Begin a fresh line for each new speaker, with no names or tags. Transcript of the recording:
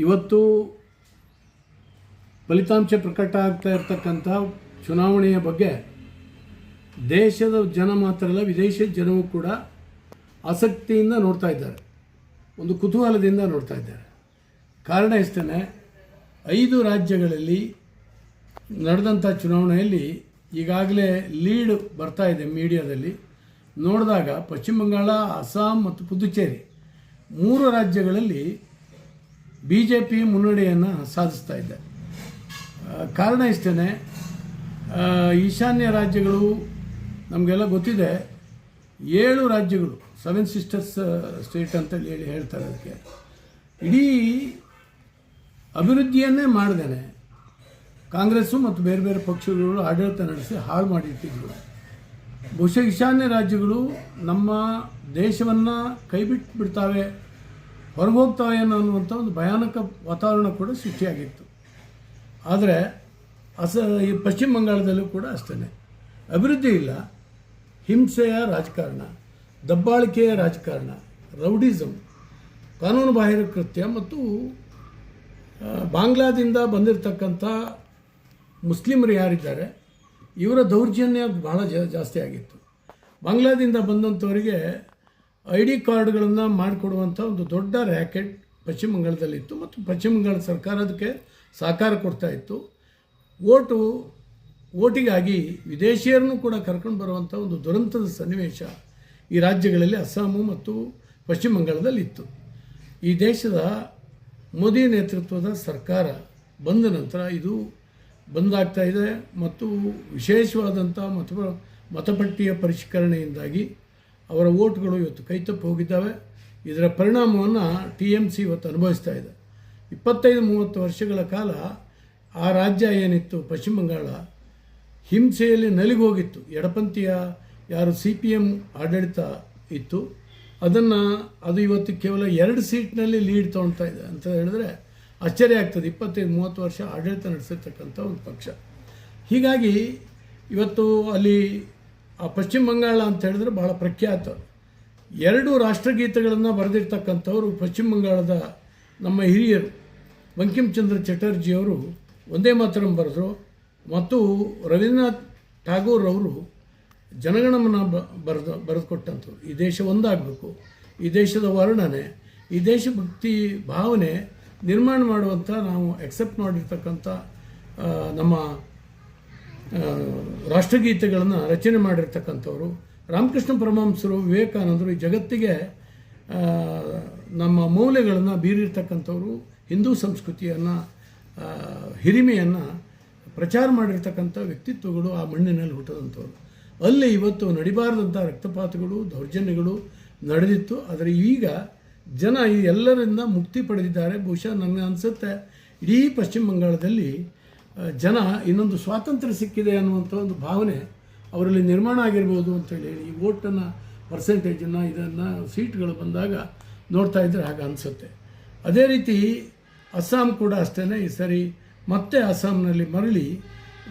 ಇವತ್ತು ಫಲಿತಾಂಶ ಪ್ರಕಟ ಆಗ್ತಾ ಇರತಕ್ಕಂಥ ಚುನಾವಣೆಯ ಬಗ್ಗೆ ದೇಶದ ಜನ ಮಾತ್ರ ಅಲ್ಲ, ವಿದೇಶದ ಜನವೂ ಕೂಡ ಆಸಕ್ತಿಯಿಂದ ನೋಡ್ತಾ ಇದ್ದಾರೆ, ಒಂದು ಕುತೂಹಲದಿಂದ ನೋಡ್ತಾ ಇದ್ದಾರೆ. ಕಾರಣ ಇಷ್ಟೇ, 5 ರಾಜ್ಯಗಳಲ್ಲಿ ನಡೆದಂಥ ಚುನಾವಣೆಯಲ್ಲಿ ಈಗಾಗಲೇ ಲೀಡ್ ಬರ್ತಾ ಇದೆ. ಮೀಡಿಯಾದಲ್ಲಿ ನೋಡಿದಾಗ ಪಶ್ಚಿಮ ಬಂಗಾಳ, ಅಸ್ಸಾಂ ಮತ್ತು ಪುದುಚೇರಿ 3 ರಾಜ್ಯಗಳಲ್ಲಿ BJP ಮುನ್ನಡೆಯನ್ನು ಸಾಧಿಸ್ತಾ ಇದೆ. ಕಾರಣ ಇಷ್ಟೇ, ಈಶಾನ್ಯ ರಾಜ್ಯಗಳು ನಮಗೆಲ್ಲ ಗೊತ್ತಿದೆ, 7 ರಾಜ್ಯಗಳು 7 ಸಿಸ್ಟರ್ಸ್ ಸ್ಟೇಟ್ ಅಂತೇಳಿ ಹೇಳ್ತಾರೆ. ಅದಕ್ಕೆ ಇಡೀ ಅಭಿವೃದ್ಧಿಯನ್ನೇ ಮಾಡ್ದೇನೆ ಕಾಂಗ್ರೆಸ್ಸು ಮತ್ತು ಬೇರೆ ಬೇರೆ ಪಕ್ಷಗಳು ಆಡಳಿತ ನಡೆಸಿ ಹಾಳು ಮಾಡಿಟ್ಟಿದ್ರು. ಬಹುಶಃ ಈಶಾನ್ಯ ರಾಜ್ಯಗಳು ನಮ್ಮ ದೇಶವನ್ನು ಕೈಬಿಟ್ಟು ಬಿಡ್ತಾವೆ, ಹೊರಗೋಗ್ತಾವೆ ಅನ್ನುವಂಥ ಒಂದು ಭಯಾನಕ ವಾತಾವರಣ ಕೂಡ ಸೃಷ್ಟಿಯಾಗಿತ್ತು. ಆದರೆ ಈ ಪಶ್ಚಿಮ ಬಂಗಾಳದಲ್ಲೂ ಕೂಡ ಅಷ್ಟೇ, ಅಭಿವೃದ್ಧಿ ಇಲ್ಲ, ಹಿಂಸೆಯ ರಾಜಕಾರಣ, ದಬ್ಬಾಳಿಕೆಯ ರಾಜಕಾರಣ, ರೌಡಿಸಮ್, ಕಾನೂನು ಬಾಹಿರ ಕೃತ್ಯ ಮತ್ತು ಬಾಂಗ್ಲಾದಿಂದ ಬಂದಿರತಕ್ಕಂಥ ಮುಸ್ಲಿಮರು ಯಾರಿದ್ದಾರೆ ಇವರ ದೌರ್ಜನ್ಯ ಭಾಳ ಜಾಸ್ತಿ ಆಗಿತ್ತು. ಬಾಂಗ್ಲಾದಿಂದ ಬಂದಂಥವರಿಗೆ ID ಕಾರ್ಡ್ಗಳನ್ನು ಮಾಡಿಕೊಡುವಂಥ ಒಂದು ದೊಡ್ಡ ರ್ಯಾಕೆಟ್ ಪಶ್ಚಿಮ ಬಂಗಾಳದಲ್ಲಿತ್ತು ಮತ್ತು ಪಶ್ಚಿಮ ಬಂಗಾಳ ಸರ್ಕಾರ ಅದಕ್ಕೆ ಸಹಕಾರ ಕೊಡ್ತಾ ಇತ್ತು. ಓಟಿಗಾಗಿ ವಿದೇಶಿಯರನ್ನು ಕೂಡ ಕರ್ಕೊಂಡು ಬರುವಂಥ ಒಂದು ದುರಂತದ ಸನ್ನಿವೇಶ ಈ ರಾಜ್ಯಗಳಲ್ಲಿ ಅಸ್ಸಾಮು ಮತ್ತು ಪಶ್ಚಿಮ ಬಂಗಾಳದಲ್ಲಿ ಇತ್ತು. ಈ ದೇಶದ ಮೋದಿ ನೇತೃತ್ವದ ಸರ್ಕಾರ ಬಂದ ನಂತರ ಇದು ಬಂದಾಗ್ತಾ ಇದೆ ಮತ್ತು ವಿಶೇಷವಾದಂಥ ಮತಪಟ್ಟಿಯ ಪರಿಷ್ಕರಣೆಯಿಂದಾಗಿ ಅವರ ಓಟ್ಗಳು ಇವತ್ತು ಕೈತಪ್ಪಿ ಹೋಗಿದ್ದಾವೆ. ಇದರ ಪರಿಣಾಮವನ್ನು TMC ಇವತ್ತು ಅನುಭವಿಸ್ತಾ ಇದೆ. 25-30 ವರ್ಷಗಳ ಕಾಲ ಆ ರಾಜ್ಯ ಏನಿತ್ತು ಪಶ್ಚಿಮ ಬಂಗಾಳ ಹಿಂಸೆಯಲ್ಲಿ ನಲಿಗೋಗಿತ್ತು. ಎಡಪಂಥೀಯ ಯಾರು CPM ಆಡಳಿತ ಇತ್ತು ಅದು ಇವತ್ತು ಕೇವಲ 2 ಸೀಟ್ನಲ್ಲಿ ಲೀಡ್ ತೊಗೊಳ್ತಾ ಇದೆ ಅಂತ ಹೇಳಿದ್ರೆ ಆಶ್ಚರ್ಯ ಆಗ್ತದೆ. 25-30 ವರ್ಷ ಆಡಳಿತ ನಡೆಸಿರ್ತಕ್ಕಂಥ ಒಂದು ಪಕ್ಷ. ಹೀಗಾಗಿ ಇವತ್ತು ಅಲ್ಲಿ ಆ ಪಶ್ಚಿಮ ಬಂಗಾಳ ಅಂತ ಹೇಳಿದ್ರೆ ಬಹಳ ಪ್ರಖ್ಯಾತ. 2 ರಾಷ್ಟ್ರಗೀತೆಗಳನ್ನು ಬರೆದಿರ್ತಕ್ಕಂಥವರು ಪಶ್ಚಿಮ ಬಂಗಾಳದ ನಮ್ಮ ಹಿರಿಯರು. ಬಂಕಿಮ್ ಚಂದ್ರ ಚಟರ್ಜಿಯವರು ಒಂದೇ ಮಾತರಂ ಬರೆದರು ಮತ್ತು ರವೀಂದ್ರನಾಥ್ ಠಾಗೂರ್ ಅವರು ಜನಗಣಮನ ಬರೆದುಕೊಟ್ಟಂಥವ್ರು. ಈ ದೇಶ ಒಂದಾಗಬೇಕು, ಈ ದೇಶದ ವರ್ಣನೆ, ಈ ದೇಶಭಕ್ತಿ ಭಾವನೆ ನಿರ್ಮಾಣ ಮಾಡುವಂಥ ನಾವು ಎಕ್ಸೆಪ್ಟ್ ಮಾಡಿರ್ತಕ್ಕಂಥ ನಮ್ಮ ರಾಷ್ಟ್ರಗೀತೆಗಳನ್ನು ರಚನೆ ಮಾಡಿರ್ತಕ್ಕಂಥವ್ರು ರಾಮಕೃಷ್ಣ ಪರಮಹಂಸರು, ವಿವೇಕಾನಂದರು, ಈ ಜಗತ್ತಿಗೆ ನಮ್ಮ ಮೌಲ್ಯಗಳನ್ನು ಬೀರಿರ್ತಕ್ಕಂಥವ್ರು, ಹಿಂದೂ ಸಂಸ್ಕೃತಿಯನ್ನು ಹಿರಿಮೆಯನ್ನು ಪ್ರಚಾರ ಮಾಡಿರ್ತಕ್ಕಂಥ ವ್ಯಕ್ತಿತ್ವಗಳು ಆ ಮಣ್ಣಿನಲ್ಲಿ ಹುಟ್ಟಿದಂಥವ್ರು. ಅಲ್ಲಿ ಇವತ್ತು ನಡಿಬಾರದಂಥ ರಕ್ತಪಾತಗಳು, ದೌರ್ಜನ್ಯಗಳು ನಡೆದಿತ್ತು. ಆದರೆ ಈಗ ಜನ ಈ ಎಲ್ಲರಿಂದ ಮುಕ್ತಿ ಪಡೆದಿದ್ದಾರೆ. ಬಹುಶಃ ನನಗೆ ಅನಿಸುತ್ತೆ ಇಡೀ ಪಶ್ಚಿಮ ಬಂಗಾಳದಲ್ಲಿ ಜನ ಇನ್ನೊಂದು ಸ್ವಾತಂತ್ರ್ಯ ಸಿಕ್ಕಿದೆ ಅನ್ನುವಂಥ ಒಂದು ಭಾವನೆ ಅವರಲ್ಲಿ ನಿರ್ಮಾಣ ಆಗಿರ್ಬೋದು ಅಂತೇಳಿ ಈ ಓಟನ್ನು ಪರ್ಸೆಂಟೇಜನ್ನು ಇದನ್ನು ಸೀಟ್ಗಳು ಬಂದಾಗ ನೋಡ್ತಾ ಇದ್ದರೆ ಹಾಗೆ ಅನಿಸುತ್ತೆ. ಅದೇ ರೀತಿ ಅಸ್ಸಾಂ ಕೂಡ ಅಷ್ಟೇ. ಈ ಸರಿ ಮತ್ತೆ ಅಸ್ಸಾಂನಲ್ಲಿ ಮರಳಿ